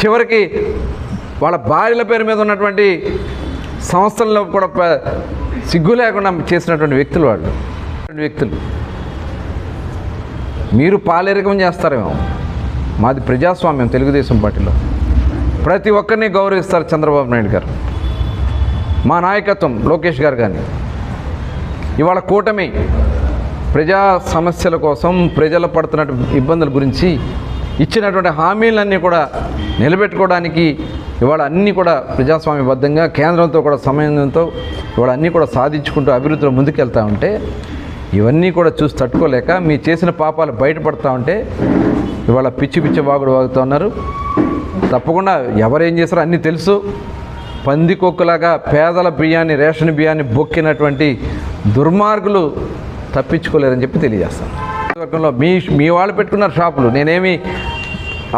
చివరికి వాళ్ళ భార్యల పేరు మీద ఉన్నటువంటి సంస్థల్లో కూడా సిగ్గు లేకుండా చేసినటువంటి వ్యక్తులు వ్యక్తులు మీరు పాలేరికం చేస్తారేమో, మాది ప్రజాస్వామ్యం తెలుగుదేశం పార్టీలో. ప్రతి ఒక్కరిని గౌరవిస్తారు చంద్రబాబు నాయుడు గారు, మా నాయకత్వం లోకేష్ గారు. కానీ ఇవాళ కూటమి ప్రజా సమస్యల కోసం, ప్రజలు పడుతున్న ఇబ్బందుల గురించి ఇచ్చినటువంటి హామీలన్నీ కూడా నిలబెట్టుకోవడానికి ఇవాళ అన్నీ కూడా ప్రజాస్వామ్యబద్ధంగా కేంద్రంతో కూడా సమన్వయంతో ఇవాళ అన్నీ కూడా సాధించుకుంటూ అభివృద్ధిలో ముందుకెళ్తూ ఉంటే, ఇవన్నీ కూడా చూసి తట్టుకోలేక మీ చేసిన పాపాలు బయటపడతా ఉంటే ఇవాళ పిచ్చి పిచ్చి వాగుడు వాగుతూ ఉన్నారు. తప్పకుండా ఎవరేం చేస్తారో అన్నీ తెలుసు. పందికొక్కులాగా పేదల బియ్యాన్ని, రేషన్ బియ్యాన్ని బొక్కినటువంటి దుర్మార్గులు తప్పించుకోలేరని చెప్పి తెలియజేస్తాను. వర్గంలో మీ వాళ్ళు పెట్టుకున్నారు షాపులు. నేనేమి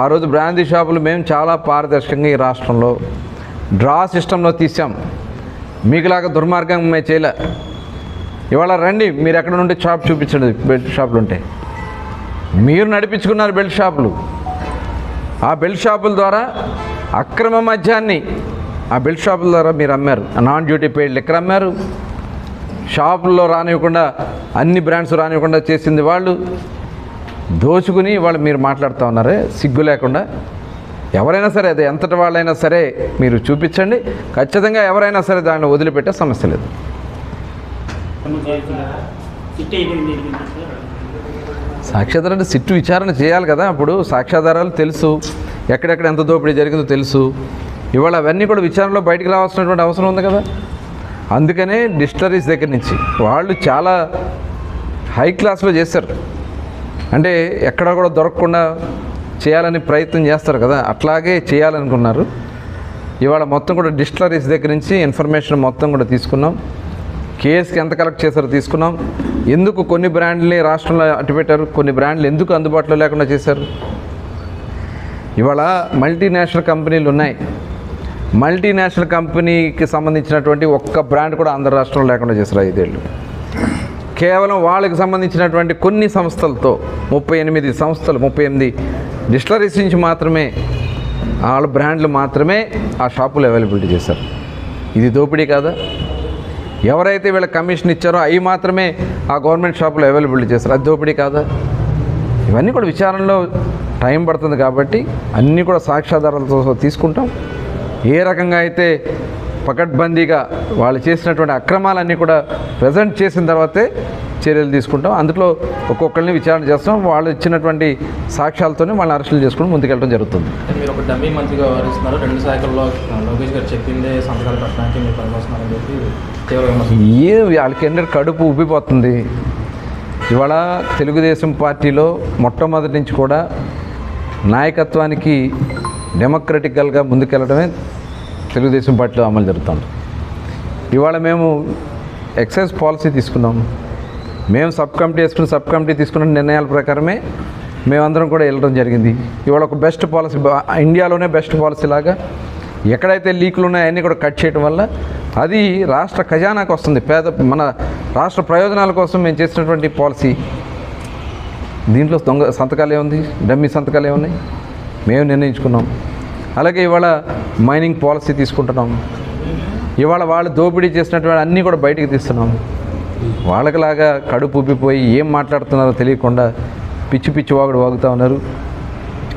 ఆ రోజు బ్రాందీ షాపులు మేము చాలా పారదర్శకంగా ఈ రాష్ట్రంలో డ్రా సిస్టంలో తీసాం. మీకులాగా దుర్మార్గం మేము చేయలే. ఇవాళ రండి, మీరు ఎక్కడ నుండి షాప్ చూపించండి. బెల్ట్ షాపులు ఉంటే మీరు నడిపించుకున్నారు బెల్ట్ షాపులు. ఆ బెల్ట్ షాపుల ద్వారా అక్రమ మద్యాన్ని ఆ బెల్ట్ షాపుల ద్వారా మీరు అమ్మారు. నాన్ డ్యూటీ పెయిడ్ లిక్కర్ అమ్మారు. షాపుల్లో రానివ్వకుండా, అన్ని బ్రాండ్స్ రానివ్వకుండా చేసింది వాళ్ళు. దోచుకుని వాళ్ళు మీరు మాట్లాడుతూ ఉన్నారే సిగ్గు లేకుండా. ఎవరైనా సరే, అది ఎంతటి వాళ్ళైనా సరే మీరు చూపించండి. ఖచ్చితంగా ఎవరైనా సరే దాన్ని వదిలిపెట్టే సమస్య లేదు. సాక్ష్యాధారాలు అంటే సిట్టు విచారణ చేయాలి కదా. అప్పుడు సాక్ష్యాధారాలు తెలుసు, ఎక్కడెక్కడ ఎంత దోపిడీ జరిగిందో తెలుసు. ఇవాళ అవన్నీ కూడా విచారణలో బయటకు రావాల్సినటువంటి అవసరం ఉంది కదా. అందుకనే డిస్టిలరీస్ దగ్గర నుంచి వాళ్ళు చాలా హై క్లాస్లో చేశారు. అంటే ఎక్కడ కూడా దొరకకుండా చేయాలని ప్రయత్నం చేస్తారు కదా, అట్లాగే చేయాలనుకున్నారు. ఇవాళ మొత్తం కూడా డిస్టిలరీస్ దగ్గర నుంచి ఇన్ఫర్మేషన్ మొత్తం కూడా తీసుకున్నాం. కేసుకి ఎంత కలెక్ట్ చేశారో తీసుకున్నాం. ఎందుకు కొన్ని బ్రాండ్లని రాష్ట్రంలో అట్టుపెట్టారు, కొన్ని బ్రాండ్లు ఎందుకు అందుబాటులో లేకుండా చేశారు. ఇవాళ మల్టీనేషనల్ కంపెనీలు ఉన్నాయి. మల్టీనేషనల్ కంపెనీకి సంబంధించినటువంటి ఒక్క బ్రాండ్ కూడా ఆంధ్ర రాష్ట్రంలో లేకుండా చేశారు 5 ఏళ్ళు. కేవలం వాళ్ళకి సంబంధించినటువంటి కొన్ని సంస్థలతో 38 సంస్థలు, 38 డిస్టిలరీస్ నుంచి మాత్రమే వాళ్ళ బ్రాండ్లు మాత్రమే ఆ షాపులు అవైలబిలిటీ చేశారు. ఇది దోపిడీ కాదా? ఎవరైతే వీళ్ళ కమిషన్ ఇచ్చారో అవి మాత్రమే ఆ గవర్నమెంట్ షాపులో అవైలబిలిటీ చేస్తారు. అది దోపిడీ కాదా? ఇవన్నీ కూడా విచారణలో టైం పడుతుంది కాబట్టి అన్నీ కూడా సాక్ష్యాధారాలతో తీసుకుంటాం. ఏ రకంగా అయితే పకడ్బందీగా వాళ్ళు చేసినటువంటి అక్రమాలన్నీ కూడా ప్రజెంట్ చేసిన తర్వాతే చర్యలు తీసుకుంటాం. అందులో ఒక్కొక్కరిని విచారణ చేస్తాం. వాళ్ళు ఇచ్చినటువంటి సాక్ష్యాలతోనే వాళ్ళని అరెస్టులు చేసుకుని ముందుకెళ్ళడం జరుగుతుంది. మీరు ఒక డమ్మీ మంత్రిగా వ్యవహరిస్తున్నారు. 2 శాఖల్లో లోకేష్ గారు చెప్పిందే సంతకాలు పెట్టడానికి మీరు పనిచేస్తున్నారని చెప్పి వాళ్ళకి ఏంటంటే కడుపు ఉబ్బిపోతుంది. ఇవాళ తెలుగుదేశం పార్టీలో మొట్టమొదటి నుంచి కూడా నాయకత్వానికి డెమోక్రటికల్గా ముందుకెళ్ళడమే తెలుగుదేశం పార్టీలో అమలు జరుగుతుంది. ఇవాళ మేము ఎక్సైజ్ పాలసీ తీసుకున్నాము. మేము సబ్ కమిటీ తీసుకున్న నిర్ణయాల ప్రకారమే మేమందరం కూడా వెళ్ళడం జరిగింది. ఇవాళ ఒక బెస్ట్ పాలసీ, ఇండియాలోనే బెస్ట్ పాలసీ లాగా ఎక్కడైతే లీకులు ఉన్నాయో అన్నీ కూడా కట్ చేయడం వల్ల అది రాష్ట్ర ఖజానాకు వస్తుంది. మన రాష్ట్ర ప్రయోజనాల కోసం మేము చేసినటువంటి పాలసీ. దీంట్లో దొంగ సంతకాలు ఏముంది, డమ్మీ సంతకాలు ఏమున్నాయి, మేము నిర్ణయించుకున్నాం. అలాగే ఇవాళ మైనింగ్ పాలసీ తీసుకుంటున్నాం. ఇవాళ వాళ్ళు దోపిడీ చేసినటువంటి అన్నీ కూడా బయటికి తీస్తున్నాం. వాళ్ళకిలాగా కడుపు ఉబ్బిపోయి ఏం మాట్లాడుతున్నారో తెలియకుండా పిచ్చి పిచ్చి వాగుతూ ఉన్నారు.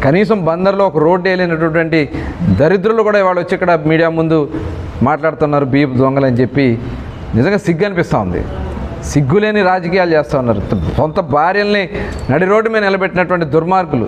కనీసం బందర్లో ఒక రోడ్డు వేయలేనటువంటి దరిద్రులు కూడా వాళ్ళు వచ్చి ఇక్కడ మీడియా ముందు మాట్లాడుతున్నారు బియ్యపు దొంగలని చెప్పి. నిజంగా సిగ్గు అనిపిస్తూ ఉంది. సిగ్గులేని రాజకీయాలు చేస్తూ ఉన్నారు. సొంత భార్యల్ని నడి రోడ్డు మీద నిలబెట్టినటువంటి దుర్మార్గులు.